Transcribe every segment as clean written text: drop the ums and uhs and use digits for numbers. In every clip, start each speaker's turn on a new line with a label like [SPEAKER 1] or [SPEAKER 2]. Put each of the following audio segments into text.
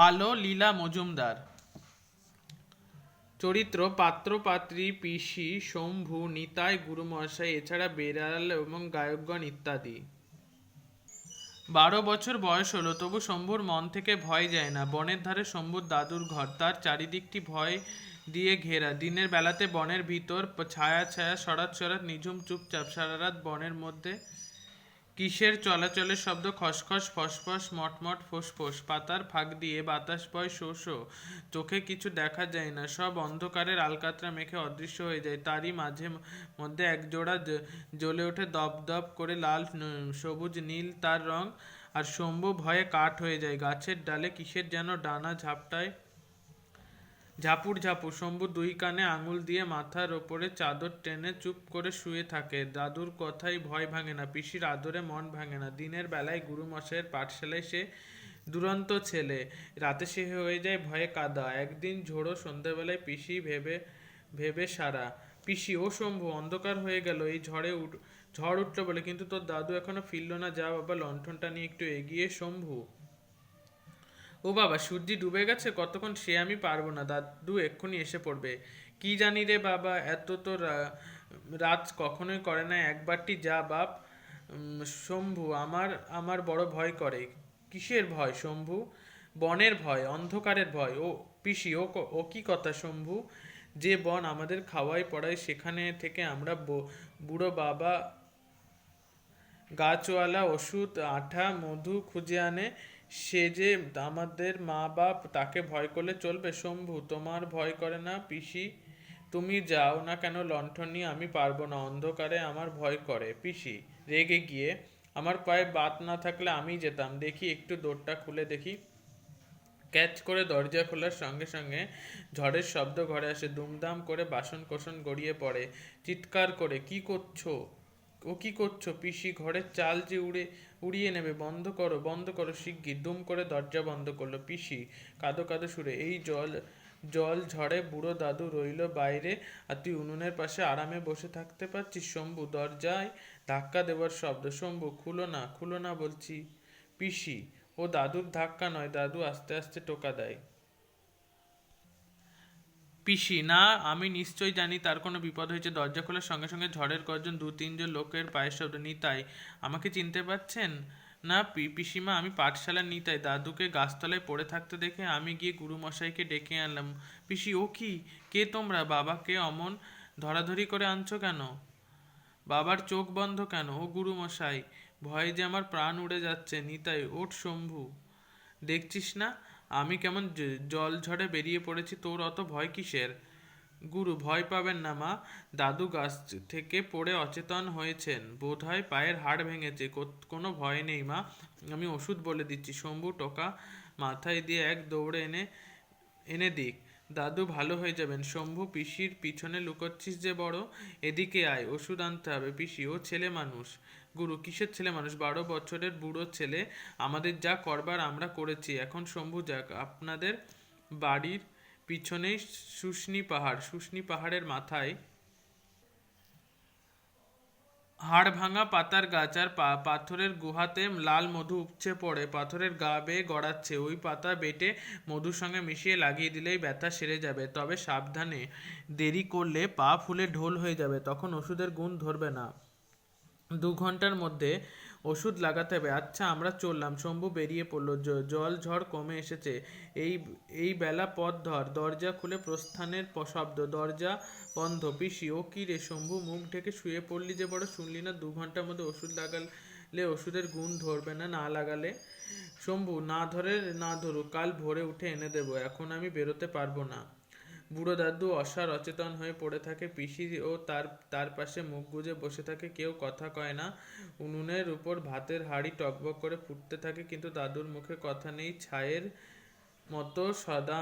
[SPEAKER 1] আলো লীলা মজুমদার। চরিত্র: পাত্র পাত্রী, পিসি, শম্ভু, নিতাই, গুরুমশাই, এছাড়া বেড়াল এবং গায়কগণ ইত্যাদি। 12 বছর বয়স হলো, তবু শম্ভুর মন থেকে ভয় যায় না। বনের ধারে শম্ভুর দাদুর ঘর, তার চারিদিকটি ভয় দিয়ে ঘেরা। দিনের বেলাতে বনের ভিতর ছায়া ছায়া, সরাত সরাত, নিঝুম, চুপচাপ। সারা রাত বনের মধ্যে কিসের চলাচলের শব্দ, খসখস, ফসফস, মটমট, ফোঁস। পাতার ফাঁক দিয়ে বাতাস বয় শো শো। চোখে কিছু দেখা যায় না, সব অন্ধকারের আলকাতরা মেখে অদৃশ্য হয়ে যায়। তারই মাঝে মধ্যে একজোড়া জ্বলে ওঠে দপ দপ করে লাল, সবুজ, নীল তার রং। আর শম্ভু ভয়ে কাঠ হয়ে যায়। গাছের ডালে কিসের যেন ডানা ঝাপটায়, ঝাপুর ঝাপুর। শম্ভু দুই কানে আঙুল দিয়ে মাথার ওপরে চাদর টেনে চুপ করে শুয়ে থাকে। দাদুর কথাই ভয় ভাঙে না, পিসির আদরে মন ভাঙে না। দিনের বেলায় গুরুমশাইয়ের পাঠশালায় সে দুরন্ত ছেলে, রাতে সে হয়ে যায় ভয়ে কাদা। একদিন ঝোড়ো সন্ধ্যাবেলায় পিসি ভেবে ভেবে সারা। পিসি: ও শম্ভু, অন্ধকার হয়ে গেল, এই ঝড় উঠলো বলে, কিন্তু তোর দাদু এখনো ফিরল না। যা বাবা, লণ্ঠনটা নিয়ে একটু এগিয়ে। শম্ভু: ও বাবা, সূর্যি ডুবে গেছে, কতক্ষণ সে আমি পারবো না, দাদু এক্ষুনি এসে পড়বে। কি জানি রে বাবা, এত তো রাত কখনোই করে না একবারটি। যা বাপ। শম্ভু: আমার আমার বড় ভয় করে। কিসের ভয় শম্ভু? বনের ভয়, অন্ধকারের ভয়। ও পিসি, ও কি কথা শম্ভু? যে বন আমাদের খাওয়াই পড়ায়, সেখানে থেকে আমরা বুড়ো বাবা গাছওয়ালা ওষুধ, আঠা, মধু খুঁজে আনে, সে যে আমাদের মা বাপ, তাকে ভয় করলে চলবে? শম্ভু: তোমার ভয় করে না পিসি? তুমি যাও না কেন লণ্ঠন নিয়ে? আমি পারবো না, অন্ধকারে আমার ভয় করে। পিসি রেগে গিয়ে: আমার পায়ে বাত না থাকলে আমি যেতাম। দেখি একটু দোরটা খুলে দেখি। ক্যাচ করে দরজা খোলার সঙ্গে সঙ্গে ঝড়ের শব্দ ঘরে আসে। দুমদাম করে বাসন কোসন গড়িয়ে পড়ে। চিৎকার করে: কি করছো? ও কি করছো পিসি? ঘরের চাল যে উড়িয়ে নেবে, বন্ধ করো শিগগির। দুম করে দরজা বন্ধ করলো। পিসি কাঁদো কাঁদো সুরে: এই জল ঝড়ে বুড়ো দাদু রইল বাইরে, আর তুই উনুনের পাশে আরামে বসে থাকতে পারছিস? শম্ভু দরজায় ধাক্কা দেবার শব্দ। শম্ভু: খুলো না বলছি। পিসি: ও দাদুর ধাক্কা নয়, দাদু আস্তে আস্তে টোকা দেয়। পিসি: না, আমি নিশ্চয় জানি তার কোনো বিপদ হয়েছে। দরজা খোলার সঙ্গে সঙ্গে ঝড়ের গর্জন, দু তিনজন লোকের পায়ের শব্দ। নিতাই: আমাকে চিনতে পারছেন না পিসিমা? আমি পাঠশালার নিতাই। দাদুকে গাছতলায় পড়ে থাকতে দেখে আমি গিয়ে গুরুমশাইকে ডেকে আনলাম। পিসি: ও কি? কে তোমরা? বাবাকে অমন ধরাধরি করে আনছো কেন? বাবার চোখ বন্ধ কেন? ও গুরুমশাই, ভয়ে যে আমার প্রাণ উড়ে যাচ্ছে। নিতাই: ওঠ শম্ভু, দেখছিস না আমি কেমন জল ঝড়ে বেরিয়ে পড়েছি? তোর অত ভয় কিসের? গুরু: ভয় পাবেন না মা, দাদু গাছ থেকে পড়ে অচেতন হয়েছেন, বোধহয় পায়ের হাড় ভেঙেছে। কোনো ভয় নেই মা, আমি ওষুধ বলে দিচ্ছি। শম্ভু টোকা মাথায় দিয়ে এক দৌড়ে এনে এনে দিক, দাদু ভালো হয়ে যাবেন। শম্ভু: পিসির পিছনে লুকোচ্ছিস যে বড়, এদিকে আয়, ওষুধ আনতে হবে। পিসি: ও ছেলে মানুষ। গুরু: কিসের ছেলে মানুষ? 12 বছরের বুড়ো ছেলে, আমাদের যা করবার আমরা করেছি। এখন শম্ভু যাক। আপনাদের বাড়ির পিছনেই শুশনি পাহাড়ের মাথায় হাড় ভাঙা পাতার গাছ, আর পাথরের গুহাতে লাল মধু উপচে পড়ে, পাথরের গা বেয়ে গড়াচ্ছে। ওই পাতা বেটে মধুর সঙ্গে মিশিয়ে লাগিয়ে দিলেই ব্যথা সেরে যাবে। তবে সাবধানে, দেরি করলে পা ফুলে ঢোল হয়ে যাবে, তখন ওষুধের গুণ ধরবে না। 2 ঘন্টার মধ্যে ওষুধ লাগাতে হবে। আচ্ছা, আমরা চললাম। শম্ভু বেরিয়ে পড়ল। জল ঝড় কমে এসেছে। এই এই বেলা পথ ধর। দরজা খুলে প্রস্থানের শব্দ। দরজা বন্ধ। পিসি: ও কি রে শম্ভু, মুখ ঢেকে শুয়ে পড়লি যে বড়? শুনলি না 2 ঘন্টার মধ্যে ওষুধ লাগালে ওষুধের গুণ ধরবে না, না লাগালে? শম্ভু: না ধরুক, কাল ভোরে উঠে এনে দেবো, এখন আমি বেরোতে পারবো না। বুড়ো দাদু অসাড় অচেতন হয়ে পড়ে থাকে। পিসি ও তার তার পাশে মুখ গুজে বসে থাকে, কেউ কথা কয় না। উনুনের উপর ভাতের হাঁড়ি টকবক করে ফুটতে থাকে, কিন্তু দাদুর মুখে কথা নেই। ছায়ের মতো সদা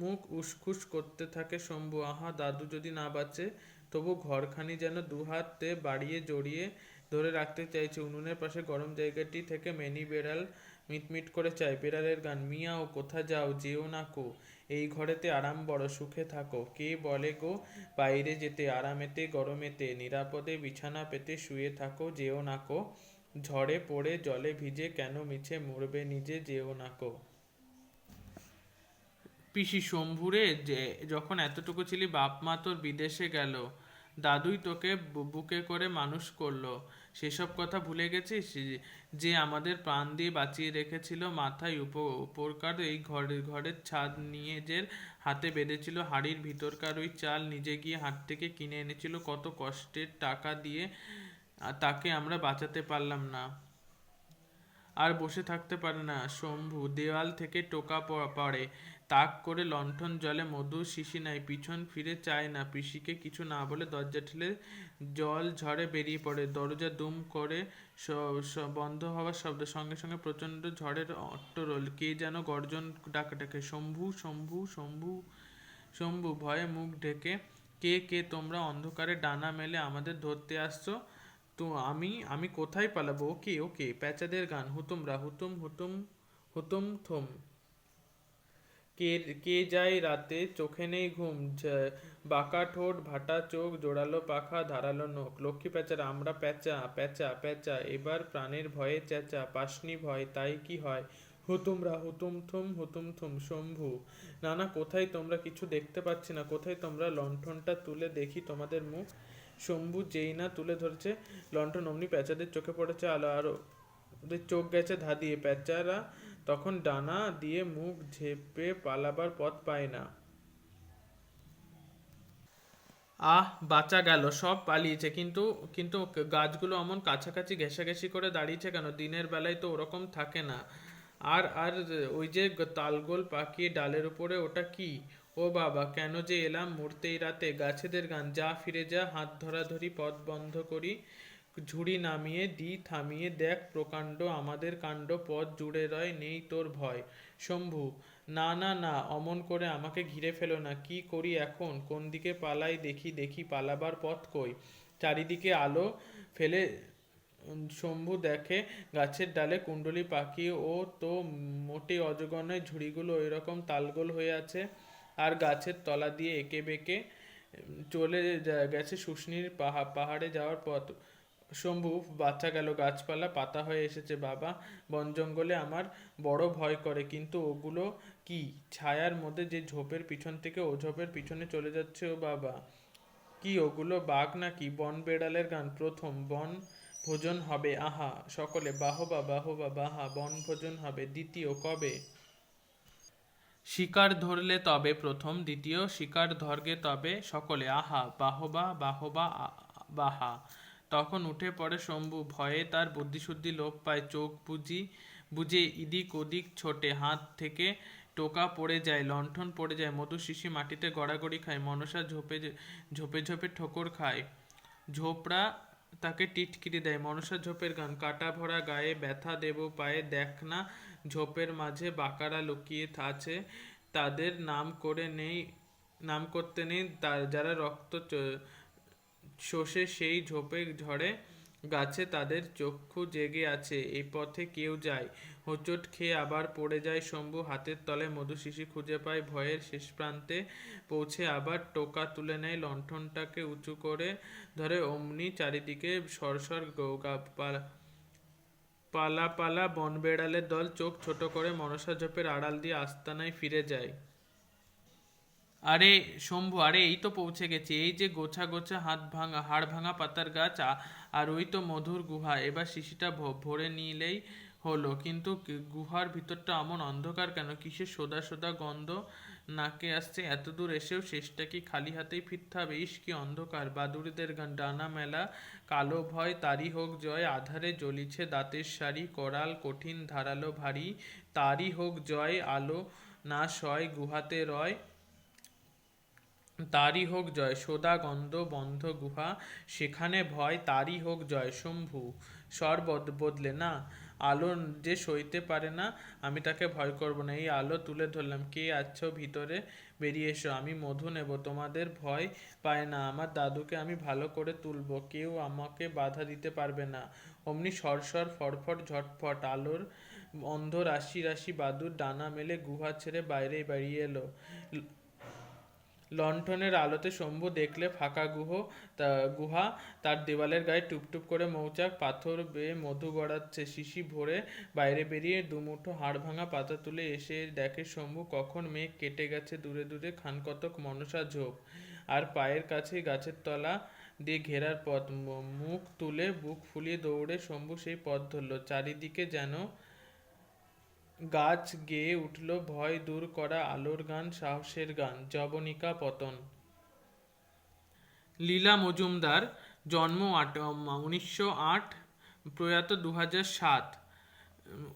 [SPEAKER 1] মুখ উসখুস করতে থাকে। শম্ভু: আহা, দাদু যদি না বাঁচে, তবু ঘরখানি যেন দুহাতে বাড়িয়ে জড়িয়ে ধরে রাখতে চাইছে। উনুনের পাশে গরম জায়গাটি থেকে মেনি বেড়াল মিটমিট করে চায়। বেড়ালের গান: মিয়াও, কোথা যাও, যেও না কো, এই ঘরেতে আরাম বড়, সুখে থাকো। কে বলে গো বাইরে যেতে, আরামেতে গরমেতে, নিরাপদে বিছানা পেতে শুয়ে থাকো, যেও না কো। ঝড়ে পড়ে জলে ভিজে কেন মিছে মরবে নিজে, যেও না কো। পিসি শম্ভুরে, যে যখন এতটুকু ছিলি বাপ মা তোর বিদেশে গেল, দাদুই তোকে বুকে করে মানুষ করলো, সেসব কথা ভুলে গেছিস? যে আমাদের প্রাণ দিয়ে বাঁচিয়ে রেখেছিল, মাথায় উপরকার এই ঘরের ছাদ নিজের হাতে বেঁধেছিল, হাড়ির ভিতরকার ওই চাল নিজে গিয়ে হাট থেকে কিনে এনেছিল কত কষ্টের টাকা দিয়ে, তাকে আমরা বাঁচাতে পারলাম না। আর বসে থাকতে পারে না শম্ভু, দেওয়াল থেকে টোকা পড়ে, তাক করে লণ্ঠন জলে মধুর শিশি নেয়, পিছন ফিরে চায় না, পিসিকে কিছু না বলে দরজা ঠেলে জল ঝড়ে বেরিয়ে পড়ে। দরজা দুম করে বন্ধ হওয়ার শব্দ, সঙ্গে সঙ্গে প্রচণ্ড ঝড়ের অট্টরোল, কে যেন গর্জন ডাকে, শম্ভু শম্ভু শম্ভু শম্ভু। ভয়ে মুখ ঢেকে, কে কে তোমরা অন্ধকারে ডানা মেলে আমাদের ধরতে আসছো? তো আমি আমি কোথায় পালাবো? ওকে ওকে, প্যাচাদের গান, হুতুমরা হুতুম হুতুম হুতুম থুম। কে কে যায় রাতে, চোখে নেই ঘুম, বাঁকা ঠোঁট, ভাটা চোখ, জোড়ালো পাখা, ধারালো নখ, লক্ষ্মী প্যাঁচারা আমরা, প্যাঁচা প্যাঁচা প্যাঁচা, এবার প্রাণের ভয়ে চেঁচা, পাসনি ভয় তাই কি হয়, হুতুমরা হুতুম থুম শম্ভু। না না, কোথায় তোমরা? কিছু দেখতে পাচ্ছি না, কোথায় তোমরা? লণ্ঠনটা তুলে দেখি তোমাদের মুখ। শম্ভু যেই না তুলে ধরেছে লণ্ঠন, অমনি প্যাঁচাদের চোখে পড়েছে আলো, আর ওদের চোখ গেছে ধাঁধিয়ে। প্যাঁচারা তখন ডানা দিয়ে মুখ ঝেপে পালাবার পথ পায় না। আহ, বাঁচা গেল, সব পালিয়েছে, কিন্তু কিন্তু গাছগুলো অমন কাছাকাছি ঘেঁষাঘেঁষি করে দাঁড়িয়েছে কেন? দিনের বেলায় তো ওরকম থাকে না। আর আর ওই যে তালগোল পাকিয়ে ডালের উপরে, ওটা কি? ও বাবা, কেন যে এলাম মরতে এই রাতে? গাছেদের গান, যা ফিরে যা, হাত ধরাধরি পথ বন্ধ করি, ঝুড়ি নামিয়ে দি থামিয়ে দেখ প্রকাণ্ড আমাদের কাণ্ড, পথ জুড়ে রয় নেই তোর ভয়। শম্ভু, না না না, অমন করে আমাকে ঘিরে ফেলো না, কি করি এখন? কোন দিকে পালাই? দেখি দেখি, পালাবার পথ কই? চারিদিকে আলো ফেলে শম্ভু দেখে গাছের ডালে কুণ্ডলী পাখি, ও তো মোটে অজগর নয়, ঝুড়িগুলো ওইরকম তালগোল হয়ে আছে, আর গাছের তলা দিয়ে এঁকে বেঁকে চলে গেছে শুষ্নির পাহাড়ে যাওয়ার পথ। শম্ভু, বাচ্চা গেল, গাছপালা পাতা হয়ে এসেছে বাবা, বন জঙ্গলে আমার বড় ভয় করে, কিন্তু ওগুলো কি ছায়ার মধ্যে যে ঝোপের পিছন থেকে ও ঝোপের পিছনে চলে যাচ্ছে? ও বাবা, কি ওগুলো বাঘ নাকি? বন বেড়ালের গান, প্রথম বন ভোজন হবে আহা, সকলে বাহবা বাহবা বাহা, বন ভোজন হবে, দ্বিতীয় কবে? শিকার ধরলে তবে প্রথম, দ্বিতীয় শিকার ধরগে তবে, সকলে আহা বাহবা বাহবা বাহা। তখন উঠে পড়ে শম্ভু, ভয়ে তার বুদ্ধিশুদ্ধি লোপ পায়, চোখ বুঝে ইদিক ওদিক ছোটে, হাত থেকে টোকা পড়ে যায়, লণ্ঠন পড়ে যায়, মধু শিশি মাটিতে গড়াগড়ি খায়, মনসা ঝোপে ঝোপে ঝোপে ঠোকর খায়, ঝোপড়া তাকে টিটকিরি দেয়। মনসা ঝোপের গান, কাটা ভরা গায়ে ব্যথা দেব পায়ে, দেখ না ঝোপের মাঝে বাঁকারা লুকিয়ে আছে, তাদের নাম করতে নেই, যারা রক্ত শোষে সেই ঝোপে ঝড়ে গাছে, তাদের চক্ষু জেগে আছে, এই পথে কেউ যায়? হোঁচট খেয়ে আবার পড়ে যায় শম্ভু, হাতের তলায় মধু শিশি খুঁজে পায়, ভয়ের শেষ প্রান্তে পৌঁছে আবার টোকা তুলে নেয়, লণ্ঠনটাকে উঁচু করে ধরে, অমনি চারিদিকে সরসর পালা পালা বনবেড়ালের দল চোখ ছোট করে মনসা ঝোপের আড়াল দিয়ে আস্তানায় ফিরে যায়। আরে শম্ভু, আরে এই তো পৌঁছে গেছি, এই যে গোছা গোছা হাড় ভাঙা পাতার গাছ, আর ওই তো মধুর গুহা, এবার শিশিটা ভরে নিলেই হলো। কিন্তু গুহার ভিতরটা অমন অন্ধকার কেন? কিসের সোদা সোদা গন্ধ নাকে আসছে? এত দূর এসেও শেষটা কি খালি হাতেই ফিরতে হবে? ইস, কি অন্ধকার! বাদুড়েদের গান, ডানা মেলা কালো ভয় তারই হোক জয়, আধারে জ্বলিছে দাঁতের সারি, করাল কঠিন ধারালো ভারী, তারই হোক জয়, আলো না সয় গুহাতে রয়, তারই হোক জয়, সোদা গন্ধ বন্ধ গুহা, সেখানে ভয়, তারই হোক জয়। শম্ভু স্বর বদলে, না, আলো যে সইতে পারে না, আমি তাকে ভয় করব না, এই আলো তুলে ধরলাম, কে আছো ভিতরে? বেরিয়ে এসো, আমি মধু নেব, তোমাদের ভয় পায় না, আমার দাদুকে আমি ভালো করে তুলবো, কেউ আমাকে বাধা দিতে পারবে না। অমনি সরসর ফটফট ঝটফট আলোর অন্ধ রাশি রাশি বাদুড় ডানা মেলে গুহা ছেড়ে বাইরে বেরিয়ে এলো। লণ্ঠনের আলোতে শম্ভু দেখলে ফাঁকা গুহা, তার দেওয়ালের গায়ে টুপটুপ করে মৌচাক, পাথর বেয়ে মধু গড়াচ্ছে। শিশি ভরে বাইরে বেরিয়ে দুমুঠো হাড় ভাঙা পাতা তুলে এসে দেখে শম্ভু কখন মেঘ কেটে গেছে দূরে দূরে খানকতক মনসা ঝোপ, আর পায়ের কাছে গাছের তলা দিয়ে ঘেরার পথ। মুখ তুলে বুক ফুলিয়ে দৌড়ে শম্ভু সেই পথ ধরল। চারিদিকে যেন গাছ গেয়ে উঠল ভয় দূর করা আলোর গান, সাহসের গান। যবনিকা পতন। লীলা মজুমদার, জন্ম 1908, প্রয়াত 2007।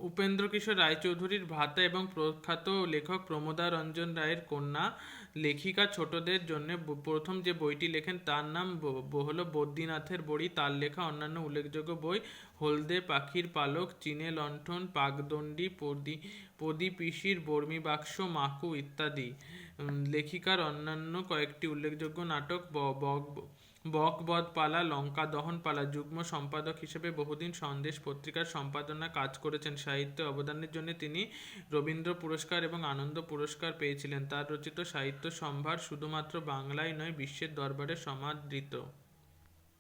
[SPEAKER 1] উপেন্দ্রকিশোর রায়চৌধুরীর ভ্রাতা এবং প্রখ্যাত লেখক প্রমোদা রঞ্জন রায়ের কন্যা। লেখিকা ছোটদের জন্য প্রথম যে বইটি লেখেন তার নাম হলো বদ্রীনাথের বড়ি। তার লেখা অন্যান্য উল্লেখযোগ্য বই হলদে পাখির পালক, চীনে লণ্ঠন, পাকদণ্ডী, পিসির বর্মী বাক্স, মাকু ইত্যাদি। লেখিকার অন্যান্য কয়েকটি উল্লেখযোগ্য নাটক বকবধপালা, লঙ্কা দহনপালা। যুগ্ম সম্পাদক হিসেবে বহুদিন সন্দেশ পত্রিকার সম্পাদনা কাজ করেছেন। সাহিত্যে অবদানের জন্য তিনি রবীন্দ্র পুরস্কার এবং আনন্দ পুরস্কার পেয়েছিলেন। তার রচিত সাহিত্য সম্ভার শুধুমাত্র বাংলায় নয়, বিশ্বের দরবারে সমাদৃত।